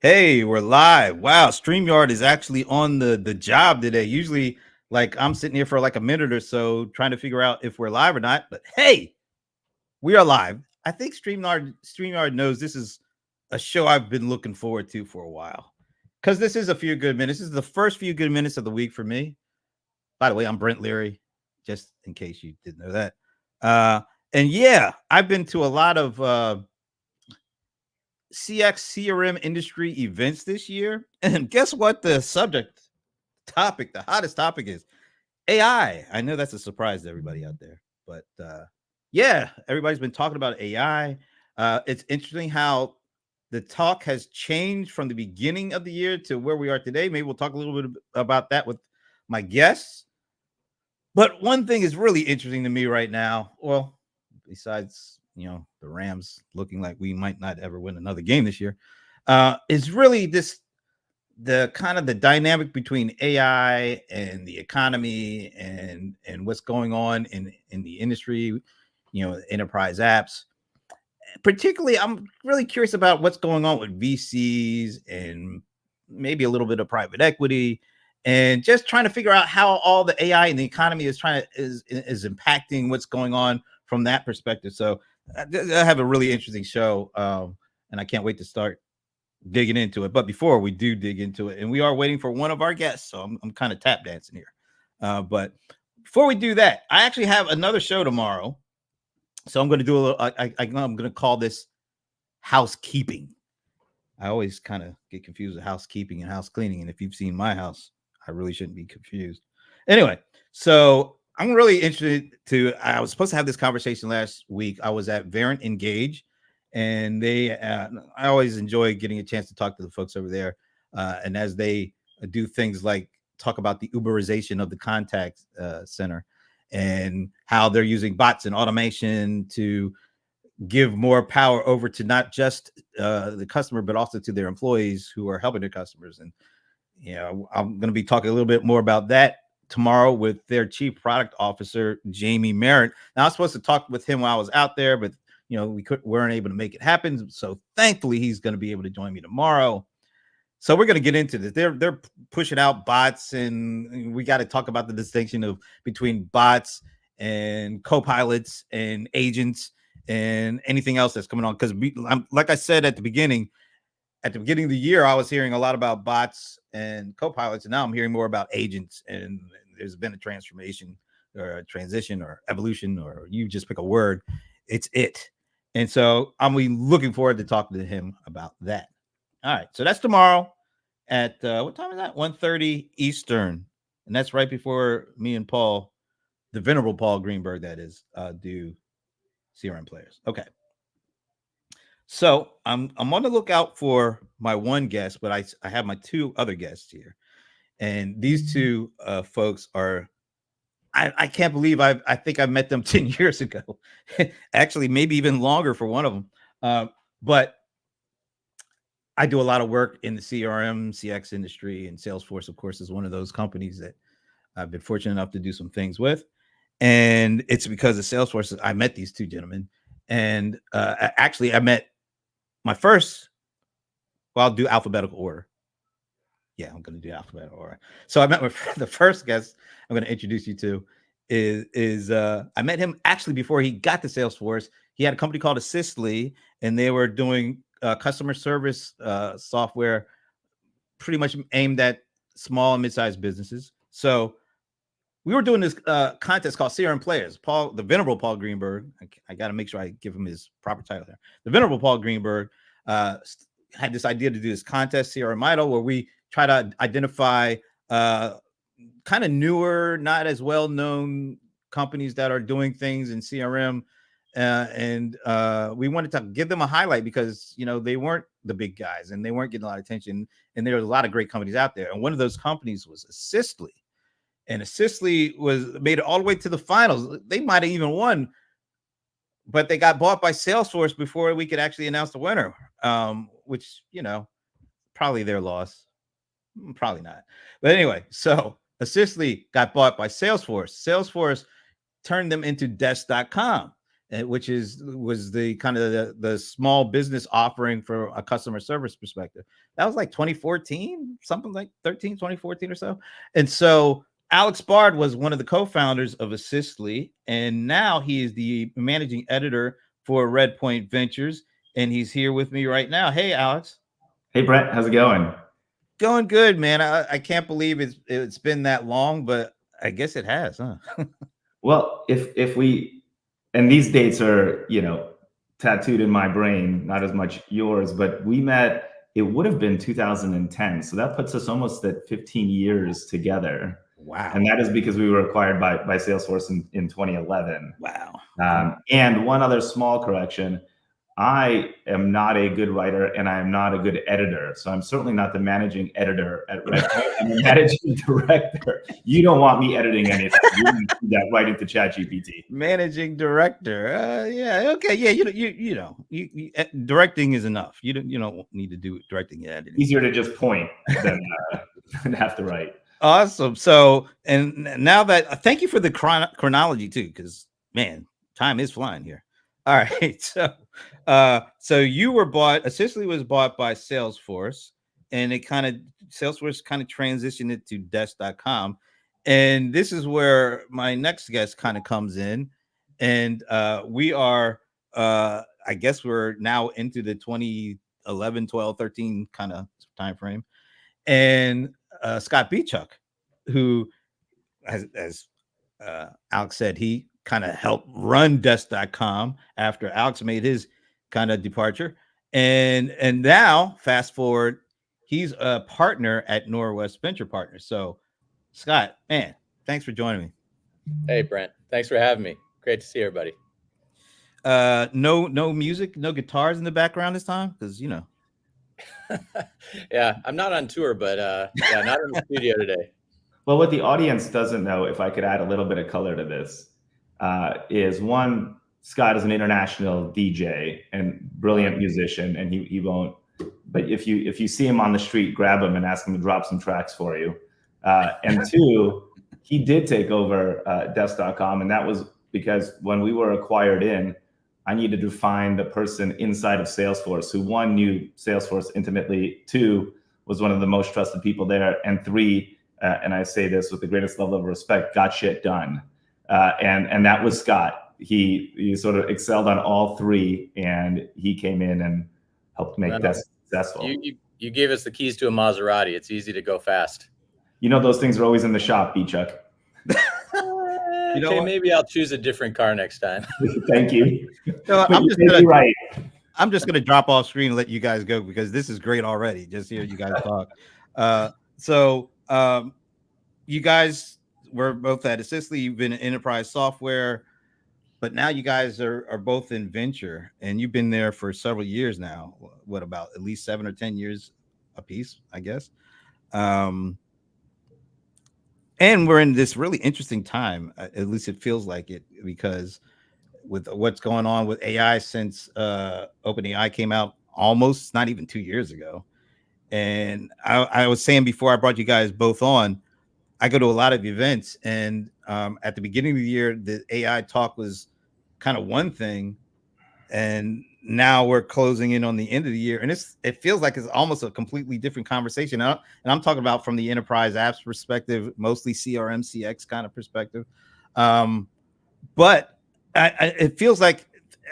Hey, we're live. Wow, StreamYard is actually on the job today. Usually, like I'm sitting here for like a minute or so trying to figure out if we're live or not. But hey, we are live. I think StreamYard knows this is a show I've been looking forward to for a while. Because this is a few good minutes. This is the first few good minutes of the week for me. By the way, I'm Brent Leary, just in case you didn't know that. Uh, and yeah, I've been to a lot of CX CRM industry events this year. And guess what? The hottest topic is AI. I know that's a surprise to everybody out there, but yeah, everybody's been talking about AI. It's interesting how the talk has changed from the beginning of the year to where we are today. Maybe we'll talk a little bit about that with my guests. But one thing is really interesting to me right now. Well, besides the Rams looking like we might not ever win another game this year, is really the kind of the dynamic between AI and the economy and what's going on in the industry, enterprise apps. Particularly, I'm really curious about what's going on with VCs and maybe a little bit of private equity, and just trying to figure out how all the AI and the economy is impacting what's going on from that perspective. So I have a really interesting show, and I can't wait to start digging into it. But before we do dig into it, and we are waiting for one of our guests, so I'm kind of tap dancing here. But before we do that, I actually have another show tomorrow. So I'm going to do a little. I'm going to call this housekeeping. I always kind of get confused with housekeeping and house cleaning. And if you've seen my house, I really shouldn't be confused. Anyway, so I'm really interested to. I was supposed to have this conversation last week. I was at Verint Engage, and I always enjoy getting a chance to talk to the folks over there. And as they do things like talk about the Uberization of the contact center and how they're using bots and automation to give more power over to not just the customer, but also to their employees who are helping their customers. And, I'm going to be talking a little bit more about that tomorrow with their chief product officer, Jamie Merritt. Now, I was supposed to talk with him while I was out there, but, we weren't able to make it happen. So thankfully, he's going to be able to join me tomorrow. So we're going to get into this. They're pushing out bots, and we got to talk about the distinction between bots and co-pilots and agents and anything else that's coming on. Because like I said at the beginning of the year, I was hearing a lot about bots and co-pilots, and now I'm hearing more about agents. And there's been a transformation or a transition or evolution, or you just pick a word. It's it. And so I'm looking forward to talking to him about that. All right, so that's tomorrow at what time is that? 1:30 Eastern, and that's right before me and Paul, the venerable Paul Greenberg, that is, do CRM players. Okay, so I'm on the lookout for my one guest, but I have my two other guests here, and these two folks are. I can't believe I think I met them 10 years ago, actually maybe even longer for one of them, but I do a lot of work in the CRM, CX industry, and Salesforce, of course, is one of those companies that I've been fortunate enough to do some things with. And it's because of Salesforce I met these two gentlemen. And actually, I met my first, well, I'll do alphabetical order. Yeah, I'm going to do alphabetical order. So I met the first guest I'm going to introduce you to is I met him actually before he got to Salesforce. He had a company called Assistly, and they were doing customer service software pretty much aimed at small and mid-sized businesses. So we were doing this contest called CRM Players. Paul, the venerable Paul Greenberg, I got to make sure I give him his proper title there. The venerable Paul Greenberg had this idea to do this contest, CRM Idol, where we try to identify kind of newer, not as well-known companies that are doing things in CRM. And we wanted to give them a highlight because, they weren't the big guys and they weren't getting a lot of attention. And there was a lot of great companies out there. And one of those companies was Assistly. And Assistly made it all the way to the finals. They might have even won, but they got bought by Salesforce before we could actually announce the winner, which, probably their loss. Probably not. But anyway, so Assistly got bought by Salesforce. Salesforce turned them into Desk.com. which was the kind of the small business offering for a customer service perspective. That was like 2014, something like 2014 or so. And so Alex Bard was one of the co-founders of Assistly, and now he is the managing editor for Redpoint Ventures, and he's here with me right now. Hey, Alex. Hey, Brett. How's it going? Going good, man. I can't believe it's been that long, but I guess it has, huh? Well, if we, and these dates are, tattooed in my brain, not as much yours, but we met, it would have been 2010. So that puts us almost at 15 years together. Wow. And that is because we were acquired by Salesforce in 2011. Wow. And one other small correction. I am not a good writer and I am not a good editor. So I'm certainly not the managing editor at Redpoint. I'm the managing director. You don't want me editing anything. You can do that right into ChatGPT. Managing director. Yeah. Okay. Yeah. You directing is enough. You don't need to do directing and editing. Easier to just point than have to write. Awesome. So, and now that, thank you for the chronology too, because man, time is flying here. All right. So you were bought, Assistly was bought by Salesforce, and Salesforce kind of transitioned it to desk.com. And this is where my next guest kind of comes in. And we are, I guess we're now into the 2011, 12, 13 kind of time frame. And Scott Beechuk, who, as Alex said, he kind of helped run desk.com after Alex made his kind of departure. And now, fast forward, he's a partner at Norwest Venture Partners. So, Scott, man, thanks for joining me. Hey, Brent. Thanks for having me. Great to see everybody. No music, no guitars in the background this time, because Yeah, I'm not on tour, but not in the studio today. Well, what the audience doesn't know, if I could add a little bit of color to this, is one, Scott is an international DJ and brilliant musician, and he won't. But if you see him on the street, grab him and ask him to drop some tracks for you. And two, he did take over desk.com, and that was because when we were acquired I needed to find the person inside of Salesforce who, one, knew Salesforce intimately, two, was one of the most trusted people there, and three, and I say this with the greatest level of respect, got shit done. And that was Scott. He sort of excelled on all three, and he came in and helped make that successful. You gave us the keys to a Maserati. It's easy to go fast. Those things are always in the shop, Beechuk. Okay, maybe I'll choose a different car next time. Thank you. I'm just gonna drop off screen and let you guys go, because this is great already. Just hear you guys talk. So you guys were both at Assistly. You've been in enterprise software, but now you guys are both in venture, and you've been there for several years now. What, about at least 7 or 10 years a piece, I guess. And we're in this really interesting time, at least it feels like it, because with what's going on with AI since OpenAI came out almost not even 2 years ago. And I was saying before I brought you guys both on, I go to a lot of events, and at the beginning of the year, the AI talk was kind of one thing, and now we're closing in on the end of the year, and it feels like it's almost a completely different conversation. And I'm talking about from the enterprise apps perspective, mostly CRM, CX kind of perspective. But it feels like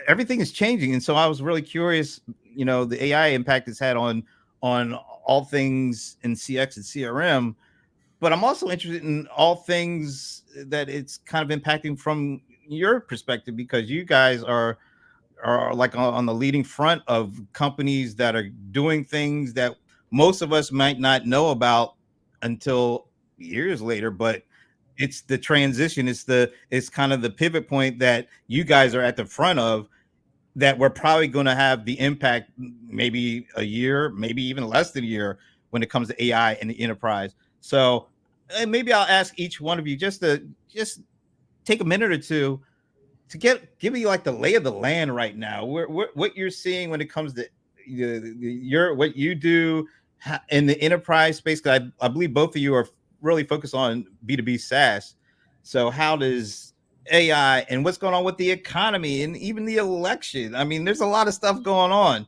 everything is changing, and so I was really curious, the AI impact it's had on all things in CX and CRM. But I'm also interested in all things that it's kind of impacting from your perspective, because you guys are like on the leading front of companies that are doing things that most of us might not know about until years later. But it's the transition, it's kind of the pivot point that you guys are at the front of, that we're probably going to have the impact maybe a year, maybe even less than a year, when it comes to AI in the enterprise. So maybe I'll ask each one of you just take a minute or two to give me like the lay of the land right now, what you're seeing when it comes to what you do in the enterprise space. Because I believe both of you are really focused on B2B SaaS. So how does AI and what's going on with the economy and even the election. I mean, there's a lot of stuff going on.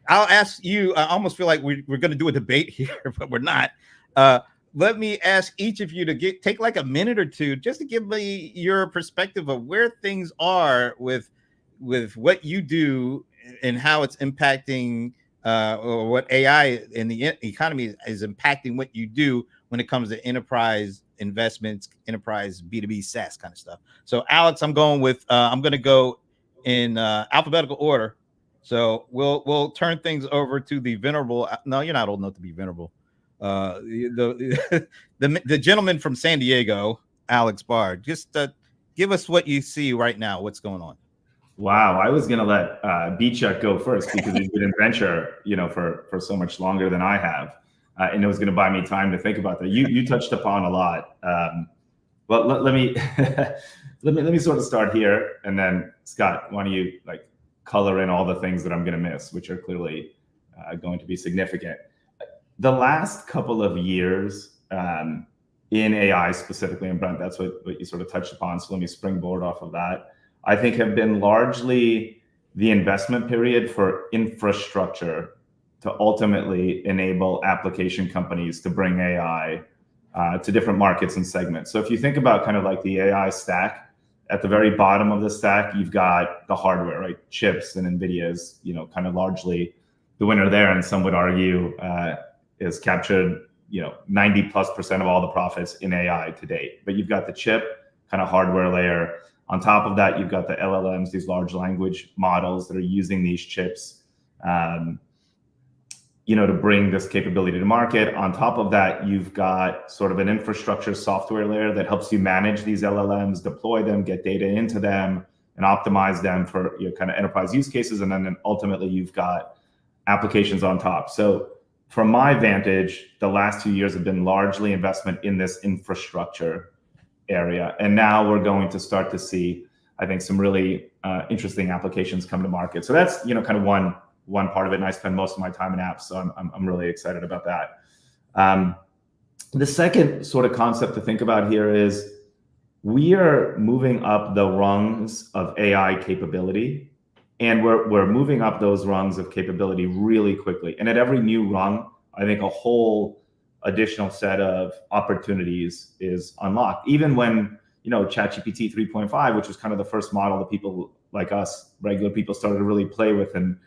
I'll ask you, I almost feel like we're going to do a debate here, but we're not. Let me ask each of you to take like a minute or two just to give me your perspective of where things are with what you do and how it's impacting or what AI in the economy is impacting what you do when it comes to enterprise investments, enterprise B2B SaaS kind of stuff. So Alex, I'm going to go in alphabetical order. So we'll turn things over to the venerable. No, you're not old enough to be venerable. The gentleman from San Diego, Alex Bard. Just give us what you see right now. What's going on? Wow, I was gonna let Beechuk go first because he's been in venture, for so much longer than I have, and it was gonna buy me time to think about that. You touched upon a lot. But let me let me sort of start here, and then Scott, why don't you color in all the things that I'm gonna miss, which are clearly going to be significant. The last couple of years in AI specifically, and Brent, that's what you sort of touched upon. So let me springboard off of that. I think have been largely the investment period for infrastructure to ultimately enable application companies to bring AI to different markets and segments. So if you think about kind of like the AI stack, at the very bottom of the stack, you've got the hardware, right? Chips and NVIDIA's, kind of largely the winner there. And some would argue is captured, 90+% of all the profits in AI to date. But you've got the chip kind of hardware layer. On top of that, you've got the LLMs, these large language models that are using these chips, to bring this capability to market. On top of that, you've got sort of an infrastructure software layer that helps you manage these LLMs, deploy them, get data into them, and optimize them for your kind of enterprise use cases. And then ultimately, you've got applications on top. So from my vantage, the last 2 years have been largely investment in this infrastructure area. And now we're going to start to see, I think, some really interesting applications come to market. So that's, kind of one part of it. And I spend most of my time in apps. So I'm really excited about that. The second sort of concept to think about here is we are moving up the rungs of AI capability. And we're moving up those rungs of capability really quickly. And at every new rung, I think a whole additional set of opportunities is unlocked. Even when, ChatGPT 3.5, which was kind of the first model that people like us, regular people, started to really play with and,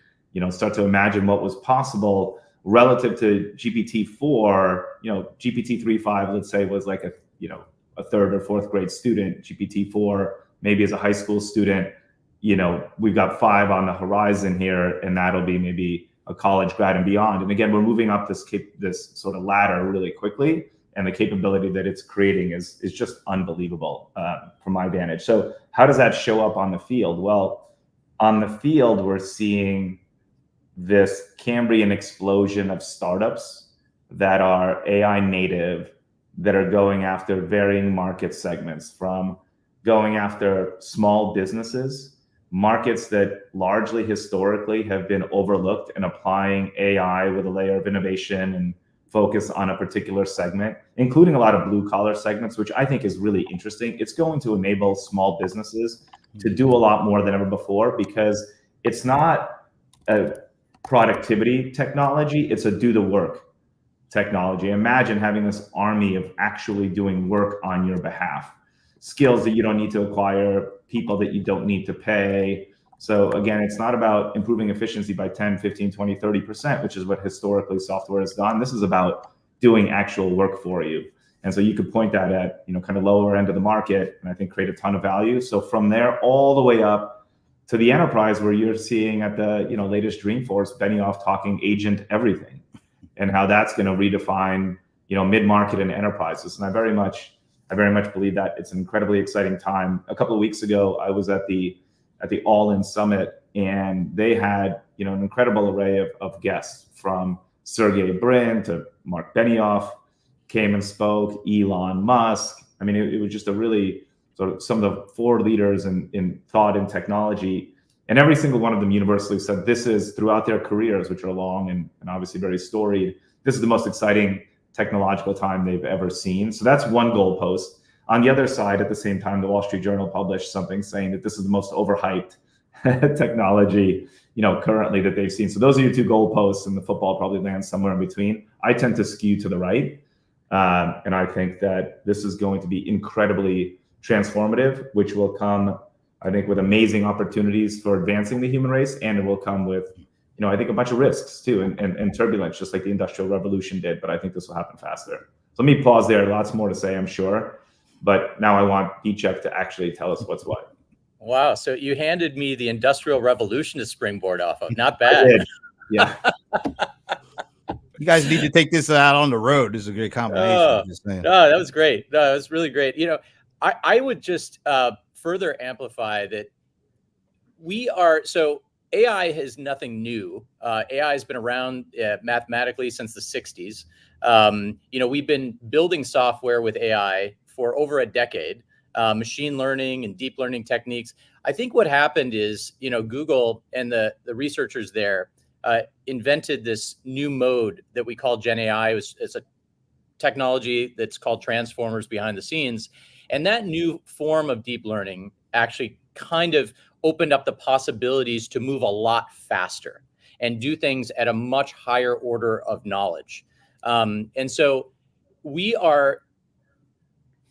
start to imagine what was possible relative to GPT-4, GPT 3.5, let's say, was like a third or fourth grade student. GPT-4, maybe as a high school student, we've got 5 on the horizon here, and that'll be maybe a college grad and beyond. And again, we're moving up this sort of ladder really quickly, and the capability that it's creating is just unbelievable from my vantage. So how does that show up on the field? Well, on the field, we're seeing this Cambrian explosion of startups that are AI native, that are going after varying market segments, from going after small businesses, markets that largely historically have been overlooked, and applying AI with a layer of innovation and focus on a particular segment, including a lot of blue collar segments, which I think is really interesting. It's going to enable small businesses to do a lot more than ever before, because it's not a productivity technology, it's a do the work technology. Imagine having this army of actually doing work on your behalf. Skills that you don't need to acquire, people that you don't need to pay. So again, it's not about improving efficiency by 10, 15, 20, 30%, which is what historically software has done. This is about doing actual work for you. And so you could point that at, kind of lower end of the market, and I think create a ton of value. So from there all the way up to the enterprise, where you're seeing at the, latest Dreamforce, Benioff talking agent everything, and how that's going to redefine, mid-market and enterprises. And I very much believe that it's an incredibly exciting time. A couple of weeks ago, I was at the All In Summit, and they had, an incredible array of guests, from Sergey Brin to Mark Benioff came and spoke, Elon Musk. I mean, it was just a really sort of some of the forward leaders in thought and technology. And every single one of them universally said this is, throughout their careers, which are long and obviously very storied, this is the most exciting technological time they've ever seen. So that's one goalpost. On the other side, at the same time, the Wall Street Journal published something saying that this is the most overhyped technology, currently that they've seen. So those are your two goalposts, and the football probably lands somewhere in between. I tend to skew to the right. And I think that this is going to be incredibly transformative, which will come, I think, with amazing opportunities for advancing the human race. And it will come with, I think, a bunch of risks too, and turbulence, just like the Industrial Revolution did. But I think this will happen faster. So let me pause there. Lots more to say, I'm sure. But now I want Beechuk to actually tell us what's what. Wow. So you handed me the Industrial Revolution to springboard off of. Not bad. Yeah. You guys need to take this out on the road. This is a great combination. No, that was great. No, that was really great. I would just further amplify that so AI is nothing new. AI has been around mathematically since the 60s. We've been building software with AI for over a decade, machine learning and deep learning techniques. I think what happened is, Google and the researchers there invented this new mode that we call Gen AI. It's a technology that's called transformers behind the scenes. And that new form of deep learning actually kind of opened up the possibilities to move a lot faster and do things at a much higher order of knowledge. And so we are,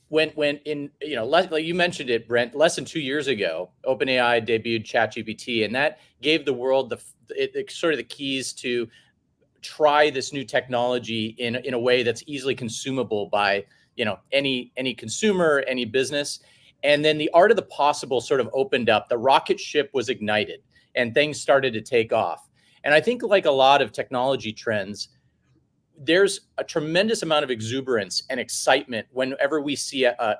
when in, like you mentioned it, Brent, less than 2 years ago, OpenAI debuted ChatGPT, and that gave the world sort of the keys to try this new technology in a way that's easily consumable by any consumer, any business. And then the art of the possible sort of opened up. The rocket ship was ignited and things started to take off. And I think, like a lot of technology trends, there's a tremendous amount of exuberance and excitement whenever we see a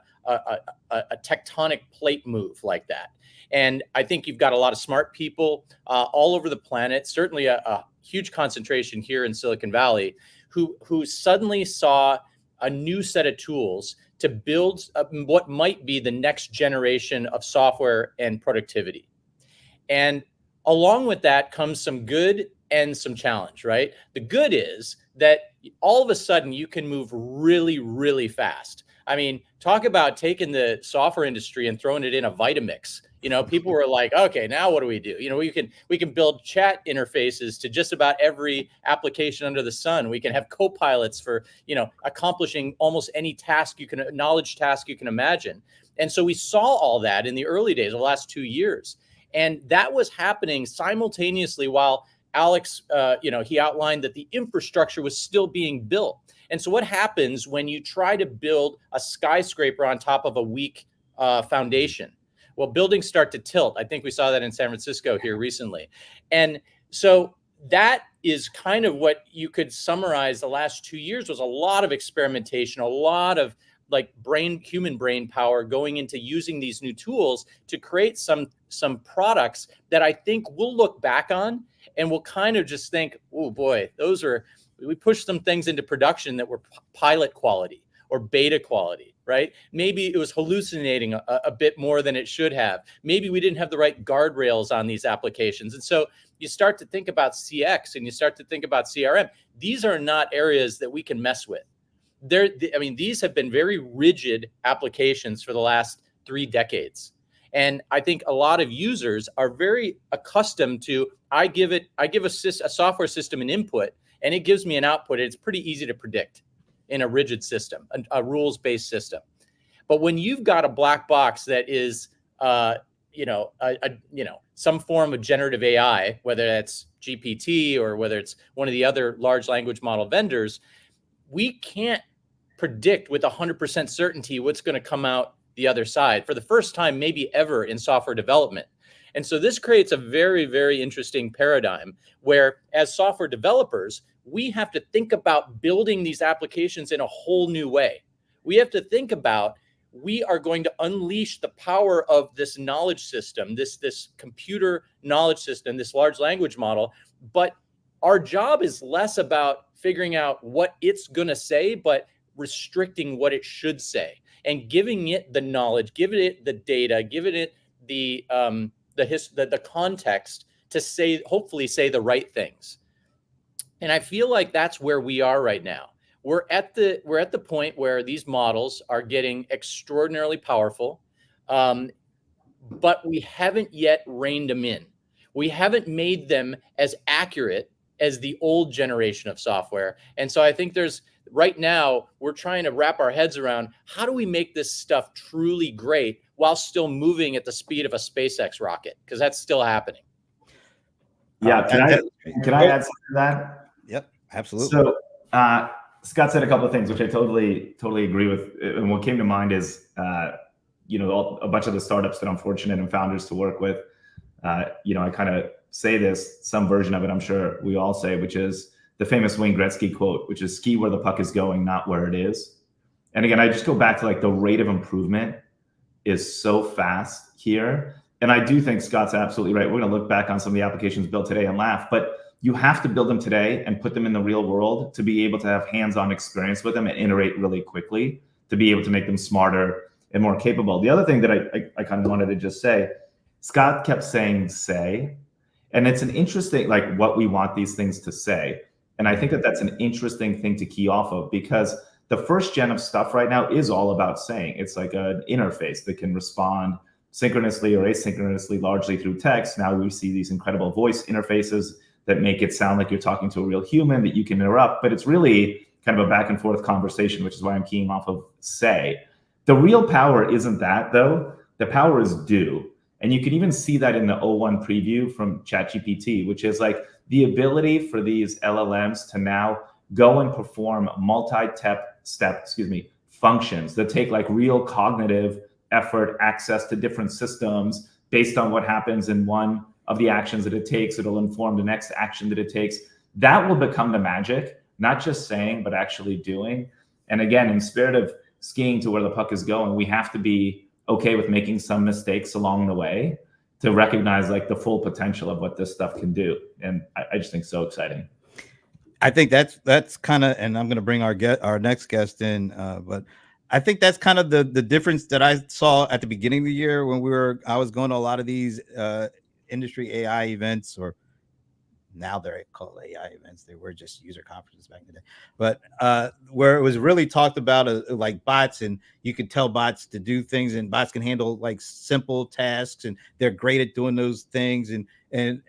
tectonic plate move like that. And I think you've got a lot of smart people all over the planet, certainly a huge concentration here in Silicon Valley, who suddenly saw a new set of tools to build what might be the next generation of software and productivity. And along with that comes some good and some challenge, right? The good is that all of a sudden you can move really, really fast. I mean, talk about taking the software industry and throwing it in a Vitamix. People were like, okay, now what do we do? We can build chat interfaces to just about every application under the sun. We can have co-pilots for, accomplishing almost any knowledge task you can imagine. And so we saw all that in the early days, the last 2 years. And that was happening simultaneously while Alex, he outlined that the infrastructure was still being built. And so what happens when you try to build a skyscraper on top of a weak foundation? Well, buildings start to tilt. I think we saw that in San Francisco here recently. And so that is kind of what you could summarize the last 2 years was a lot of experimentation, a lot of human brain power going into using these new tools to create some products that I think we'll look back on and we'll kind of just think, oh boy, we pushed some things into production that were pilot quality or beta quality, right? Maybe it was hallucinating a bit more than it should have. Maybe we didn't have the right guardrails on these applications. And so you start to think about CX and you start to think about CRM. These are not areas that we can mess with. These have been very rigid applications for the last 3 decades. And I think a lot of users are very accustomed to, I give a software system an input and it gives me an output. It's pretty easy to predict in a rigid system, a rules-based system. But when you've got a black box that is, some form of generative AI, whether that's GPT or whether it's one of the other large language model vendors, we can't predict with 100% certainty what's going to come out the other side for the first time, maybe ever in software development. And so this creates a very, very interesting paradigm where as software developers, we have to think about building these applications in a whole new way. We have to think about, we are going to unleash the power of this knowledge system, this computer knowledge system, this large language model. But our job is less about figuring out what it's going to say, but restricting what it should say and giving it the knowledge, giving it the data, giving it the context to hopefully say the right things. And I feel like that's where we are right now. we're at the point where these models are getting extraordinarily powerful, but we haven't yet reined them in. We haven't made them as accurate as the old generation of software. And so I think right now we're trying to wrap our heads around, how do we make this stuff truly great while still moving at the speed of a SpaceX rocket? Because that's still happening. Yeah, can I add something to that? Yep, absolutely. So Scott said a couple of things, which I totally agree with. And what came to mind is, a bunch of the startups that I'm fortunate and founders to work with. I kind of say this, some version of it, I'm sure we all say, which is the famous Wayne Gretzky quote, which is ski where the puck is going, not where it is. And again, I just go back to like the rate of improvement is so fast here. And I do think Scott's absolutely right. We're going to look back on some of the applications built today and laugh, but you have to build them today and put them in the real world to be able to have hands-on experience with them and iterate really quickly to be able to make them smarter and more capable. The other thing that I kind of wanted to just say, Scott kept saying say, and it's an interesting, like what we want these things to say. And I think that that's an interesting thing to key off of, because the first gen of stuff right now is all about saying. It's like an interface that can respond synchronously or asynchronously, largely through text. Now we see these incredible voice interfaces that make it sound like you're talking to a real human that you can interrupt, but it's really kind of a back and forth conversation, which is why I'm keying off of say. The real power isn't that though. The power is do. And you can even see that in the O1 preview from ChatGPT, which is like the ability for these LLMs to now go and perform multi-step functions that take like real cognitive effort, access to different systems based on what happens in one of the actions that it takes. It'll inform the next action that it takes. That will become the magic, not just saying, but actually doing. And again, in spirit of skiing to where the puck is going, we have to be okay with making some mistakes along the way to recognize like the full potential of what this stuff can do. And I just think so exciting. I think that's kind of, and I'm going to bring our next guest in, but I think that's kind of the difference that I saw at the beginning of the year when I was going to a lot of these industry AI events, or now they're called AI events. They were just user conferences back in the day, but where it was really talked about like bots, and you could tell bots to do things, and bots can handle like simple tasks, and they're great at doing those things. And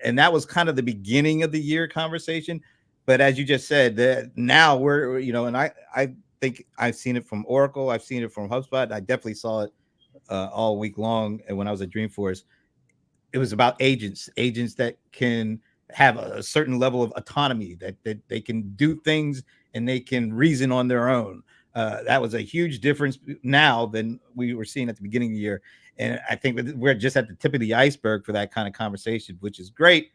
that was kind of the beginning of the year conversation. But as you just said, that now we're, and I think I've seen it from Oracle. I've seen it from HubSpot. I definitely saw it all week long. And when I was at Dreamforce, it was about agents that can have a certain level of autonomy, that they can do things and they can reason on their own. That was a huge difference now than we were seeing at the beginning of the year. And I think we're just at the tip of the iceberg for that kind of conversation, which is great.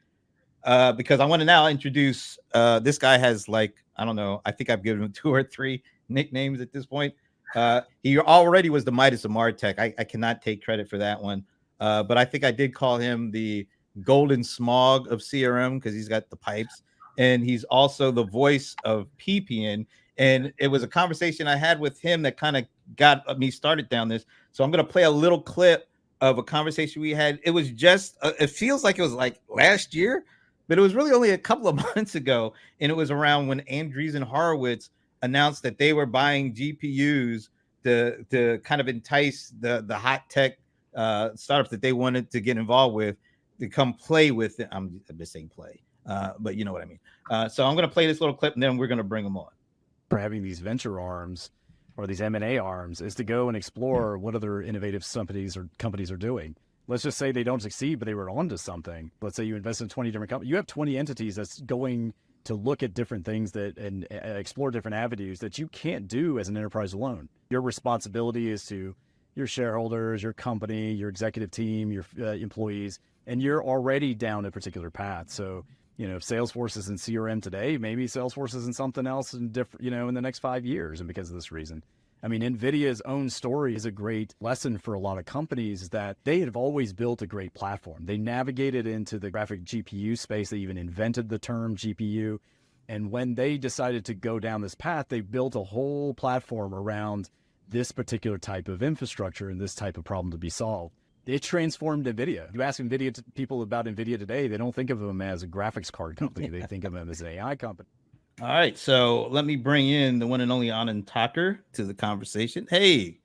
Because I want to now introduce this guy. Has like, I don't know, I think I've given him 2 or 3 nicknames at this point. He already was the Midas of MarTech. I cannot take credit for that one. But I think I did call him the golden smog of CRM because he's got the pipes, and he's also the voice of PPN. And it was a conversation I had with him that kind of got me started down this. So I'm going to play a little clip of a conversation we had. It was just, it feels like it was like last year, but it was really only a couple of months ago. And it was around when Andreessen Horowitz announced that they were buying GPUs to kind of entice the hot tech startups that they wanted to get involved with to come play with it. I'm just saying play, but you know what I mean. So I'm going to play this little clip, and then we're going to bring them on. For having these venture arms or these M&A arms is to go and explore what other innovative companies are doing. Let's just say they don't succeed, but they were onto something. Let's say you invest in 20 different companies. You have 20 entities that's going to look at different things and explore different avenues that you can't do as an enterprise alone. Your responsibility is to your shareholders, your company, your executive team, your employees, and you're already down a particular path. So, if Salesforce is in CRM today, maybe Salesforce is in something else in in the next 5 years. And because of this reason, I mean, NVIDIA's own story is a great lesson for a lot of companies that they have always built a great platform. They navigated into the graphic GPU space. They even invented the term GPU. And when they decided to go down this path, they built a whole platform around this particular type of infrastructure and this type of problem to be solved. It transformed NVIDIA. You ask people about NVIDIA today, they don't think of them as a graphics card company. They think of them as an AI company. All right, so let me bring in the one and only Anand Thaker to the conversation. Hey.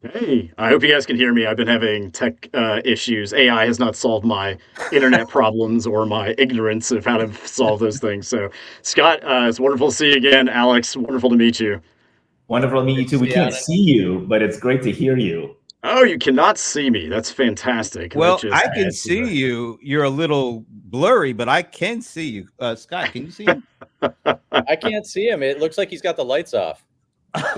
Hey, I hope you guys can hear me. I've been having tech issues. AI has not solved my internet problems or my ignorance of how to solve those things. So, Scott, it's wonderful to see you again. Alex, wonderful to meet you. Wonderful to meet you too. We can't see you, but it's great to hear you. Oh, you cannot see me. That's fantastic. Well, I can see you. You're a little blurry, but I can see you. Scott, can you see him? I can't see him. It looks like he's got the lights off.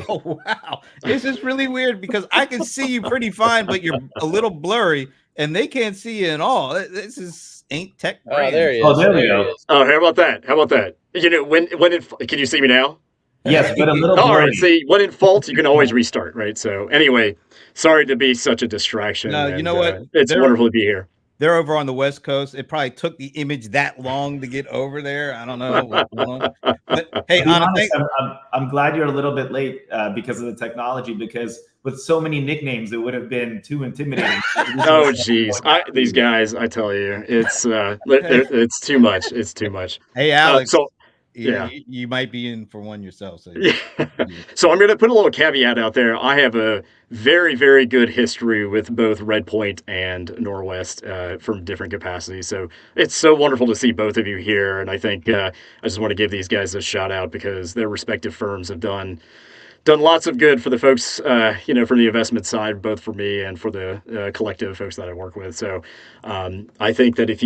Oh, wow. This is really weird because I can see you pretty fine, but you're a little blurry and they can't see you at all. This is ain't tech. Oh, there he is. Oh, there we go. Oh, how about that? How about that? You know, when can you see me now? Yes, but a little blurry. All right, see, when in fault, you can always restart, right? So anyway, sorry to be such a distraction. No, you know what? It's wonderful to be here. They're over on the West Coast. It probably took the image that long to get over there. I don't know what's going on. But hey, honest, I'm glad you're a little bit late because of the technology, because with so many nicknames, it would have been too intimidating. Oh, geez. These guys, I tell you, it's too much. It's too much. Hey, Alex. Yeah, you might be in for one yourself. So, so I'm going to put a little caveat out there. I have a very, very good history with both Redpoint and Norwest from different capacities. So it's so wonderful to see both of you here. And I think I just want to give these guys a shout out because their respective firms have done lots of good for the folks, from the investment side, both for me and for the collective folks that I work with. So I think that if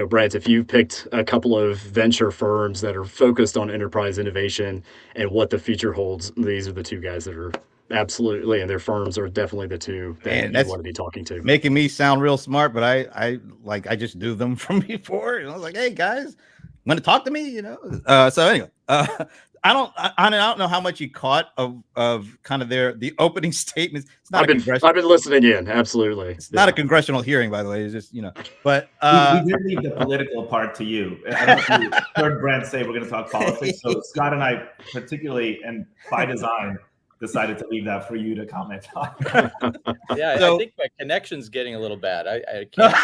Brent, if you've picked a couple of venture firms that are focused on enterprise innovation and what the future holds, these are the two guys that are absolutely, and their firms are definitely the two that you want to be talking to. Making me sound real smart, but I just knew them from before. And I was like, hey guys, want to talk to me? So anyway, I don't know how much you caught of kind of the opening statements. It's not I've been listening in. Absolutely. It's not a congressional hearing, by the way. It's just, but we did leave the political part to you. I don't know if you heard Brent say we're going to talk politics. So Scott and I particularly, and by design, decided to leave that for you to comment on. Yeah, I think my connection's getting a little bad. I can't.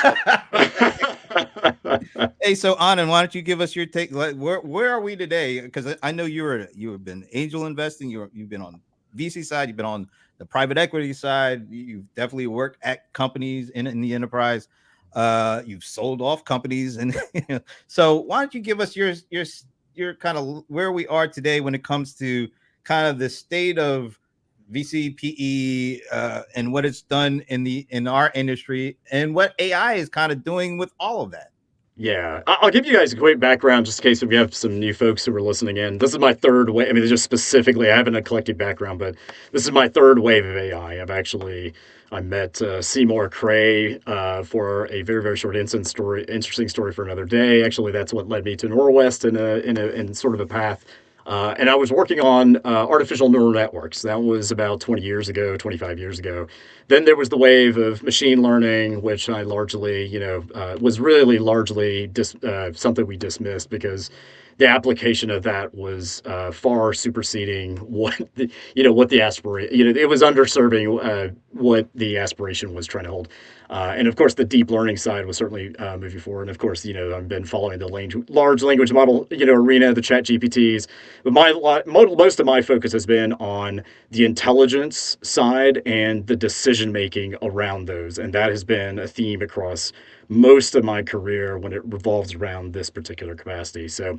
Hey, so Anand, why don't you give us your take? Like, where are we today? Because I know you have been angel investing. You've been on VC side. You've been on the private equity side. You've definitely worked at companies in the enterprise. You've sold off companies, and so why don't you give us your kind of where we are today when it comes to kind of the state of VC, PE, and what it's done in our industry, and what AI is kind of doing with all of that. Yeah, I'll give you guys a quick background just in case we have some new folks who are listening in. This is my third wave. I mean, just specifically, I have an eclectic background, but this is my third wave of AI. I met Seymour Cray for a very, very short interesting story for another day. Actually, that's what led me to Norwest in sort of a path. And I was working on artificial neural networks. That was about 25 years ago. Then there was the wave of machine learning, which I largely, was really largely something we dismissed because the application of that was far superseding what the aspiration, it was underserving what the aspiration was trying to hold. And of course, the deep learning side was certainly moving forward. And of course, I've been following the large language model, arena, the chat GPTs. But most of my focus has been on the intelligence side and the decision making around those. And that has been a theme across most of my career when it revolves around this particular capacity. So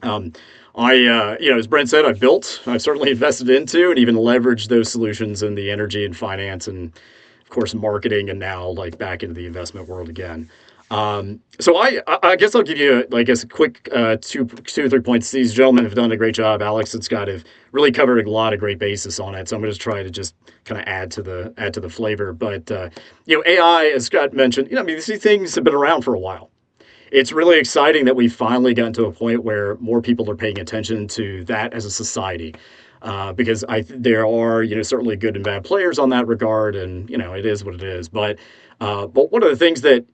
as Brent said, I've certainly invested into and even leveraged those solutions in the energy and finance and, of course, marketing, and now back into the investment world again. So I guess I'll give you, a quick 2 or 3 points. These gentlemen have done a great job. Alex and Scott have really covered a lot of great basis on it. So I'm going to try to just kind of add to the flavor. But AI, as Scott mentioned, these things have been around for a while. It's really exciting that we've finally gotten to a point where more people are paying attention to that as a society, because there are certainly good and bad players on that regard, and it is what it is. But But one of the things that,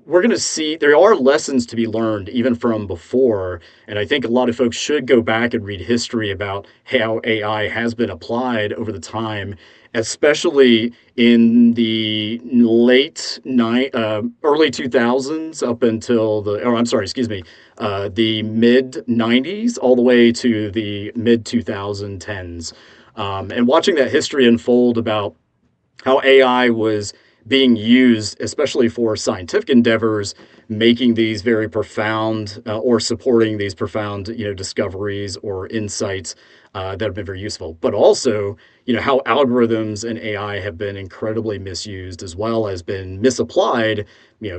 we're going to see, there are lessons to be learned even from before. And I think a lot of folks should go back and read history about how AI has been applied over the time, especially in the early 2000s up until the mid 90s, all the way to the mid 2010s. And watching that history unfold about how AI was being used, especially for scientific endeavors, making these very profound or supporting these profound, discoveries or insights that have been very useful. But also, how algorithms and AI have been incredibly misused as well as been misapplied,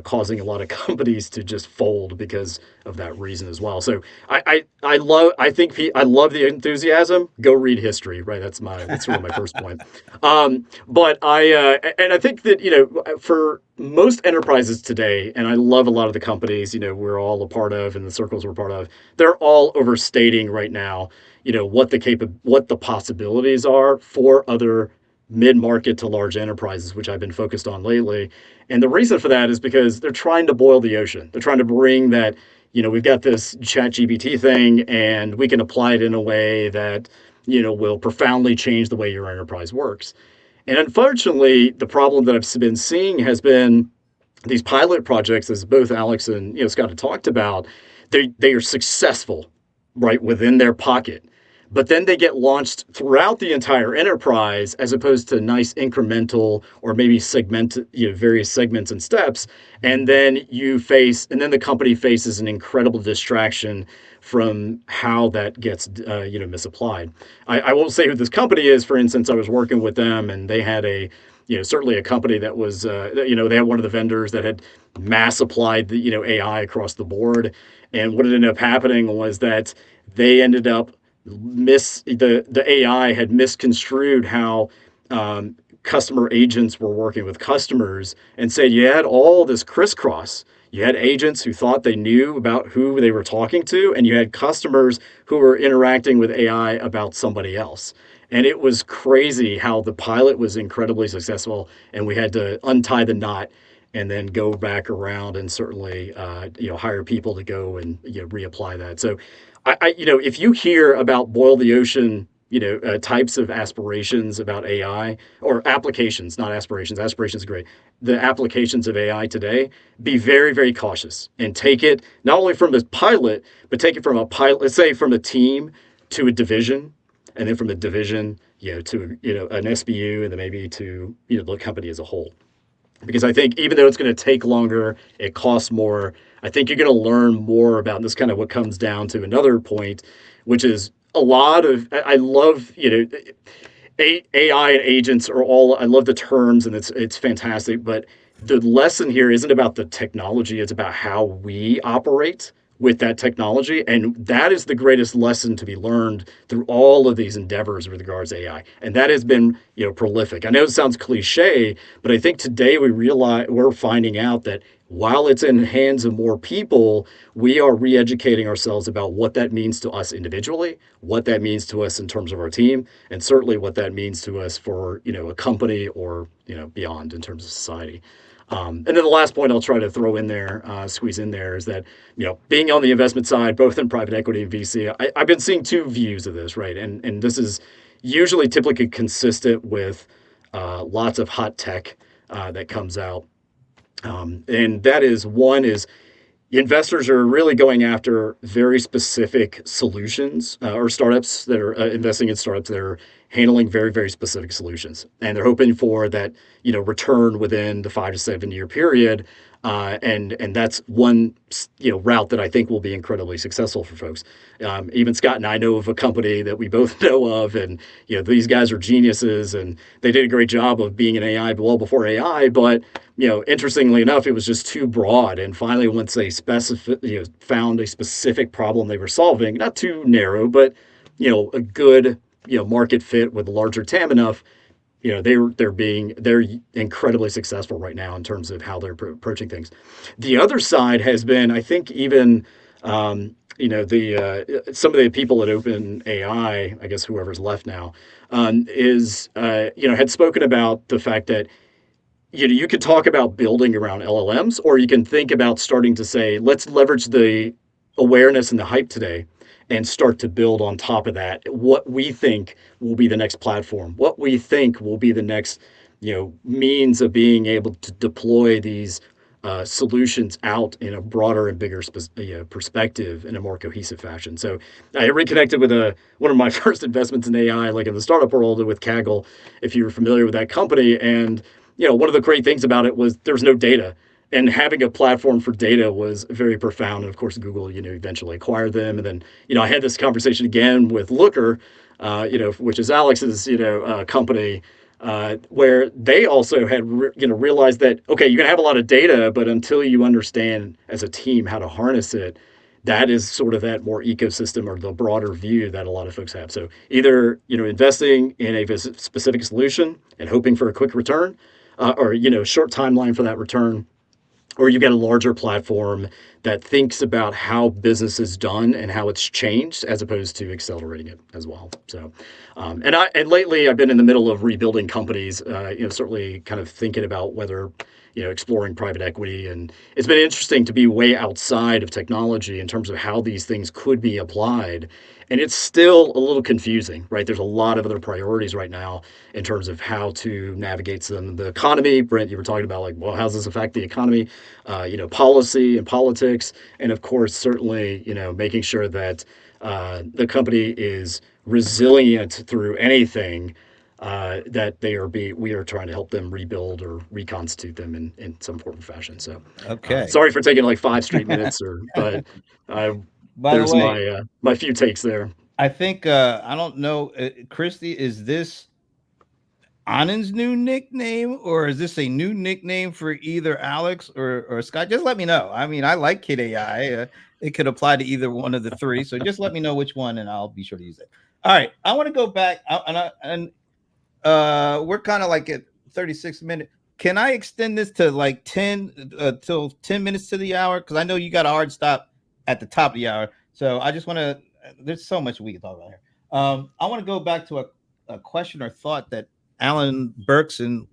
causing a lot of companies to just fold because of that reason as well. So I love the enthusiasm. Go read history, right? That's sort of my first point. But I think that, for most enterprises today, and I love a lot of the companies, we're all a part of and the circles we're part of, they're all overstating right now, what the possibilities are for other mid-market to large enterprises, which I've been focused on lately. And the reason for that is because they're trying to boil the ocean. They're trying to bring that, we've got this chat GPT thing and we can apply it in a way that, will profoundly change the way your enterprise works. And unfortunately, the problem that I've been seeing has been these pilot projects, as both Alex and Scott have talked about. They are successful, right, within their pocket, but then they get launched throughout the entire enterprise as opposed to nice incremental or maybe segmented, various segments and steps. And then the company faces an incredible distraction from how that gets, misapplied. I won't say who this company is. For instance, I was working with them and they had certainly a company that was, they had one of the vendors that had mass applied the, AI across the board. And what ended up happening was that they ended up the AI had misconstrued how customer agents were working with customers, and said you had all this crisscross. You had agents who thought they knew about who they were talking to, and you had customers who were interacting with AI about somebody else. And it was crazy how the pilot was incredibly successful, and we had to untie the knot and then go back around and certainly hire people to go and reapply that. So if you hear about boil the ocean, types of aspirations about AI or applications, not aspirations. Aspirations are great. The applications of AI today, be very, very cautious and take it not only from the pilot, but take it from a pilot, let's say from a team to a division, and then from a division, to an SBU, and then maybe to the company as a whole. Because I think even though it's going to take longer, it costs more, I think you're going to learn more about, and this is kind of what comes down to another point, which is I love, AI and agents are all, I love the terms and it's fantastic, but the lesson here isn't about the technology, it's about how we operate with that technology. And that is the greatest lesson to be learned through all of these endeavors with regards to AI. And that has been, prolific. I know it sounds cliche, but I think today we're finding out that while it's in the hands of more people, we are re-educating ourselves about what that means to us individually, what that means to us in terms of our team, and certainly what that means to us for, a company or, beyond in terms of society. And then the last point I'll try to throw in there, squeeze in there, is that, being on the investment side, both in private equity and VC, I've been seeing two views of this, right? And this is usually typically consistent with lots of hot tech that comes out. And that is, one is investors are really going after very specific solutions or startups that are investing in startups that are handling very, very specific solutions. And they're hoping for that, return within the 5 to 7 year period. And that's one, route that I think will be incredibly successful for folks. Even Scott and I know of a company that we both know of, and, these guys are geniuses and they did a great job of being an AI well before AI, but, interestingly enough, it was just too broad. And finally, once they found a specific problem they were solving, not too narrow, but, a good, market fit with a larger TAM enough, they're incredibly successful right now in terms of how they're approaching things. The other side has been, I think, even some of the people at OpenAI, I guess whoever's left now, had spoken about the fact that you could talk about building around LLMs, or you can think about starting to say, let's leverage the awareness and the hype today and start to build on top of that what we think will be the next platform, what we think will be the next, means of being able to deploy these solutions out in a broader and bigger perspective in a more cohesive fashion. So I reconnected with one of my first investments in AI, like in the startup world, with Kaggle, if you're familiar with that company. And one of the great things about it was there's no data. And having a platform for data was very profound. And of course, Google, eventually acquired them. And then, I had this conversation again with Looker, which is Alex's, company, where they also had, realized that, okay, you're going to have a lot of data, but until you understand as a team how to harness it, that is sort of that more ecosystem or the broader view that a lot of folks have. So either, investing in a specific solution and hoping for a quick return, or, short timeline for that return, or you get a larger platform that thinks about how business is done and how it's changed as opposed to accelerating it as well. So, and lately I've been in the middle of rebuilding companies, certainly kind of thinking about whether, exploring private equity. And it's been interesting to be way outside of technology in terms of how these things could be applied. And it's still a little confusing, right? There's a lot of other priorities right now in terms of how to navigate them. The economy, Brent, you were talking about, like, well, how does this affect the economy? Policy and politics, and of course, certainly, making sure that the company is resilient through anything that we are trying to help them rebuild or reconstitute them in some form or fashion. So, Okay. Sorry for taking like 5 straight minutes, but By there's the way, my few takes there. I think I don't know, Christy, is this Anand's new nickname, or is this a new nickname for either Alex or Scott? Just let me know. I mean, I like Kid AI. It could apply to either one of the three. So just let me know which one, and I'll be sure to use it. All right, I want to go back, and we're kind of like at 36 minutes. Can I extend this to like 10 till 10 minutes to the hour? Because I know you got a hard stop at the top of the hour. So I just want to. There's so much we can talk about here. I want to go back to a question or thought that Alan Berkson,